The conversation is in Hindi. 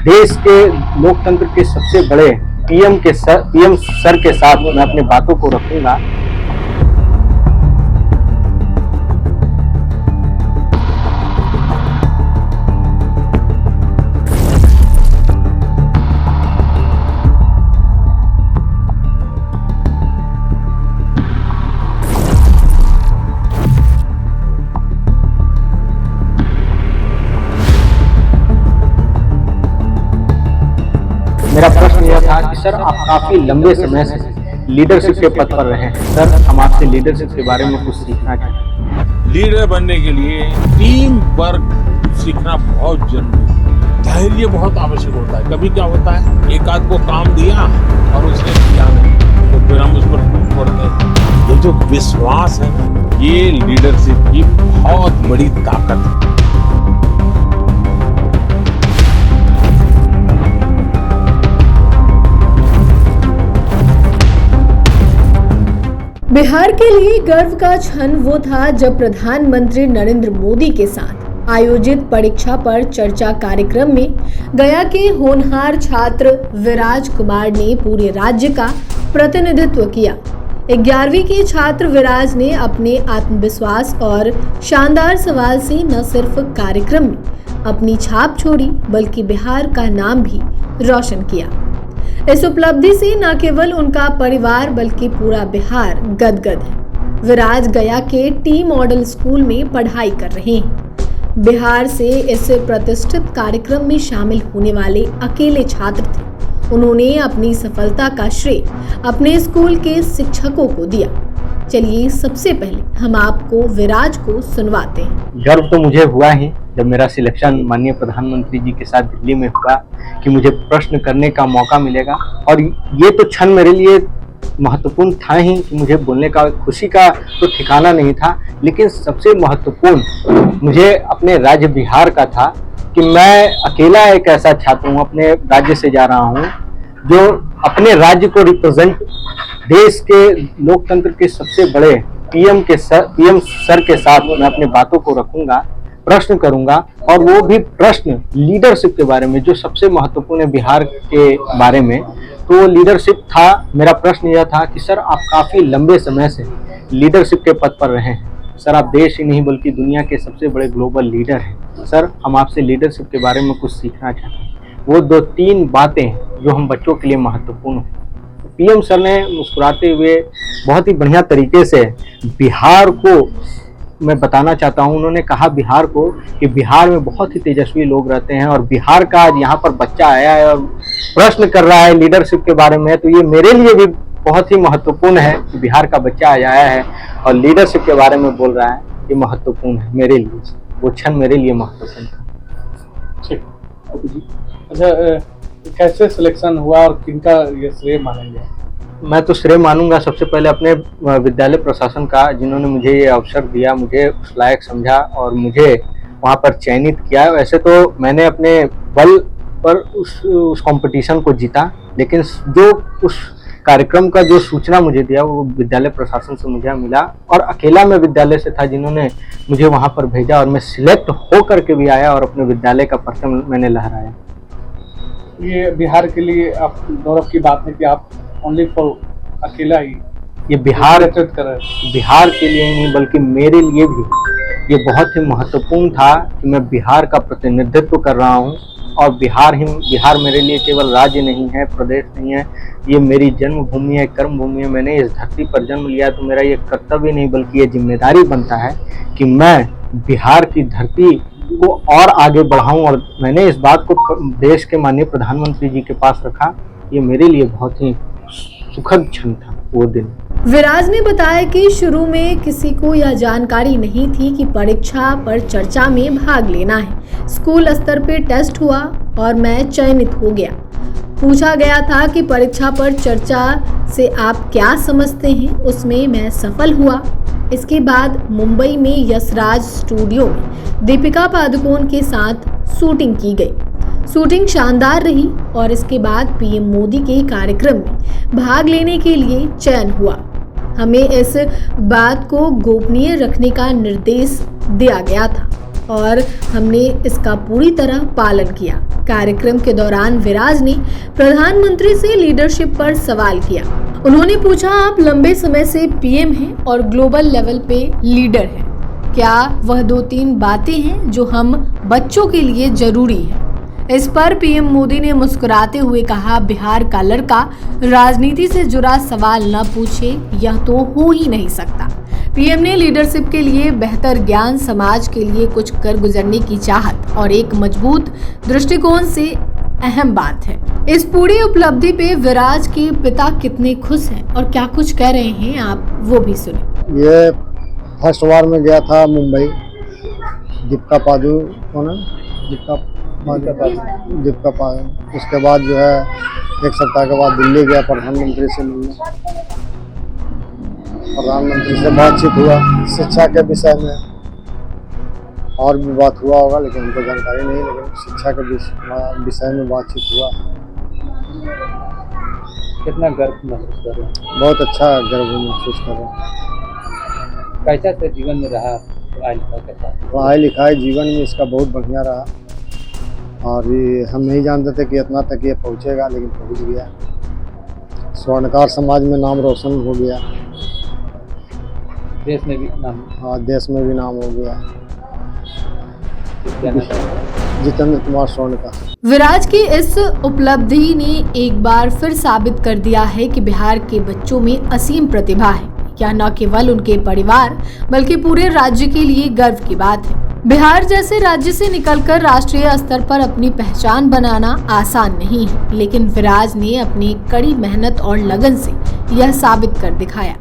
देश के लोकतंत्र के सबसे बड़े पीएम सर के साथ मैं अपनी बातों को रखूंगा। मेरा प्रश्न यह था कि सर आप काफी लंबे समय से लीडरशिप के पद पर रहे हैं। सर हम आपसे लीडरशिप के बारे में कुछ सीखना चाहते हैं। लीडर बनने के लिए टीम वर्क सीखना बहुत जरूरी है। धैर्य बहुत आवश्यक होता है। कभी क्या होता है, एक आध को काम दिया और उसने किया नहीं तो फिर हम उस पर टूट पड़ते हैं। ये जो विश्वास है ना, ये लीडरशिप की बहुत बड़ी ताकत है। बिहार के लिए गर्व का क्षण वो था जब प्रधानमंत्री नरेंद्र मोदी के साथ आयोजित परीक्षा पर चर्चा कार्यक्रम में गया के होनहार छात्र विराज कुमार ने पूरे राज्य का प्रतिनिधित्व किया। 11वीं के छात्र विराज ने अपने आत्मविश्वास और शानदार सवाल से न सिर्फ कार्यक्रम में अपनी छाप छोड़ी बल्कि बिहार का नाम भी रोशन किया। इस उपलब्धि से न केवल उनका परिवार बल्कि पूरा बिहार गदगद है। विराज गया के टी मॉडल स्कूल में पढ़ाई कर रहे हैं। बिहार से इस प्रतिष्ठित कार्यक्रम में शामिल होने वाले अकेले छात्र थे। उन्होंने अपनी सफलता का श्रेय अपने स्कूल के शिक्षकों को दिया। चलिए सबसे पहले हम आपको विराज को सुनवाते हैं। गर्व तो मुझे हुआ ही जब मेरा सिलेक्शन माननीय प्रधानमंत्री जी के साथ दिल्ली में हुआ कि मुझे प्रश्न करने का मौका मिलेगा, और ये तो क्षण मेरे लिए महत्वपूर्ण था ही कि मुझे बोलने का, खुशी का तो ठिकाना नहीं था, लेकिन सबसे महत्वपूर्ण मुझे अपने राज्य बिहार का था कि मैं अकेला एक ऐसा छात्र हूँ, अपने राज्य से जा रहा हूँ जो अपने राज्य को रिप्रेजेंट देश के लोकतंत्र के सबसे बड़े पीएम सर के साथ मैं अपनी बातों को रखूंगा, प्रश्न करूंगा, और वो भी प्रश्न लीडरशिप के बारे में जो सबसे महत्वपूर्ण है बिहार के बारे में। तो लीडरशिप था। मेरा प्रश्न यह था कि सर आप काफी लंबे समय से लीडरशिप के पद पर रहे हैं। सर आप देश ही नहीं बल्कि दुनिया के सबसे बड़े ग्लोबल लीडर हैं। सर हम आपसे लीडरशिप के बारे में कुछ सीखना चाहते हैं। वो 2-3 बातें जो हम बच्चों के लिए महत्वपूर्ण हैं। पीएम सर ने मुस्कुराते हुए बहुत ही बढ़िया तरीके से बिहार को मैं बताना चाहता हूं। उन्होंने कहा बिहार को कि बिहार में बहुत ही तेजस्वी लोग रहते हैं, और बिहार का आज यहाँ पर बच्चा आया है और प्रश्न कर रहा है लीडरशिप के बारे में, तो ये मेरे लिए भी बहुत ही महत्वपूर्ण है कि बिहार का बच्चा आया है और लीडरशिप के बारे में बोल रहा है। ये महत्वपूर्ण है मेरे लिए, वो क्षण मेरे लिए महत्वपूर्ण था। ठीक जी। अच्छा, कैसे सिलेक्शन हुआ और किनका ये श्रेय मानेंगे? मैं तो श्रेय मानूंगा सबसे पहले अपने विद्यालय प्रशासन का, जिन्होंने मुझे ये अवसर दिया, मुझे उस लायक समझा और मुझे वहाँ पर चयनित किया। वैसे तो मैंने अपने बल पर उस कंपटीशन को जीता, लेकिन जो उस कार्यक्रम का जो सूचना मुझे दिया वो विद्यालय प्रशासन से मुझे मिला, और अकेला मैं विद्यालय से था जिन्होंने मुझे वहाँ पर भेजा, और मैं सिलेक्ट हो करके भी आया और अपने विद्यालय का परचम मैंने लहराया। ये बिहार के लिए आप गौरव की बात है कि आप ओनली फॉर अकेला ही ये बिहार कर बिहार के लिए ही नहीं बल्कि मेरे लिए भी ये बहुत ही महत्वपूर्ण था कि मैं बिहार का प्रतिनिधित्व कर रहा हूँ। और बिहार मेरे लिए केवल राज्य नहीं है, प्रदेश नहीं है, ये मेरी जन्मभूमि है, कर्मभूमि है। मैंने इस धरती पर जन्म लिया तो मेरा ये कर्तव्य नहीं बल्कि ये जिम्मेदारी बनता है कि मैं बिहार की धरती को और आगे बढ़ाऊं, और मैंने इस बात को देश के माननीय प्रधानमंत्री जी के पास रखा। ये मेरे लिए बहुत ही सुखद क्षण था वो दिन। विराज ने बताया कि शुरू में किसी को यह जानकारी नहीं थी कि परीक्षा पर चर्चा में भाग लेना है। स्कूल स्तर पे टेस्ट हुआ और मैं चयनित हो गया। पूछा गया था कि परीक्षा पर चर्चा से आप क्या समझते हैं, उसमें मैं सफल हुआ। इसके बाद मुंबई में यशराज स्टूडियो में दीपिका पादुकोण के साथ शूटिंग की गई। शूटिंग शानदार रही और इसके बाद पीएम मोदी के कार्यक्रम में भाग लेने के लिए चयन हुआ। हमें इस बात को गोपनीय रखने का निर्देश दिया गया था। और हमने इसका पूरी तरह पालन किया। कार्यक्रम के दौरान विराज ने प्रधानमंत्री से लीडरशिप पर सवाल किया। उन्होंने पूछा, आप लंबे समय से पीएम हैं और ग्लोबल लेवल पे लीडर हैं, क्या वह 2-3 बातें हैं जो हम बच्चों के लिए जरूरी है? इस पर पीएम मोदी ने मुस्कुराते हुए कहा, बिहार का लड़का राजनीति से जुड़ा सवाल न पूछे, यह तो हो ही नहीं सकता। पीएम ने लीडरशिप के लिए बेहतर ज्ञान, समाज के लिए कुछ कर गुजरने की चाहत और एक मजबूत दृष्टिकोण से अहम बात है। इस पूरी उपलब्धि पे विराज के पिता कितने खुश हैं और क्या कुछ कह रहे हैं, आप वो भी सुने। ये फर्स्ट बार में गया था मुंबई, दीपिका पादुकोण, उसके बाद जो है 1 सप्ताह के बाद दिल्ली गया प्रधानमंत्री से मिलने। प्रधानमंत्री से बातचीत हुआ शिक्षा के विषय में, और भी बात हुआ होगा लेकिन हमको जानकारी नहीं, लेकिन शिक्षा के विषय में बातचीत हुआ। कितना गर्व महसूस कर रहे हैं? बहुत अच्छा गर्व महसूस कर रहे हैं। कैसा से जीवन में रहा पढ़ाई लिखाई जीवन में इसका बहुत बढ़िया रहा, और ये हम नहीं जानते थे कि इतना तक ये पहुँचेगा, लेकिन पहुँच गया। स्वर्णकार समाज में नाम रोशन हो गया, देश में भी नाम, हाँ देश में भी नाम हो गया। जितेंद्र कुमार स्वर्णकार। विराज की इस उपलब्धि ने एक बार फिर साबित कर दिया है कि बिहार के बच्चों में असीम प्रतिभा है। यह न केवल उनके परिवार बल्कि पूरे राज्य के लिए गर्व की बात है। बिहार जैसे राज्य से निकलकर राष्ट्रीय स्तर पर अपनी पहचान बनाना आसान नहीं है, लेकिन विराज ने अपनी कड़ी मेहनत और लगन से यह साबित कर दिखाया।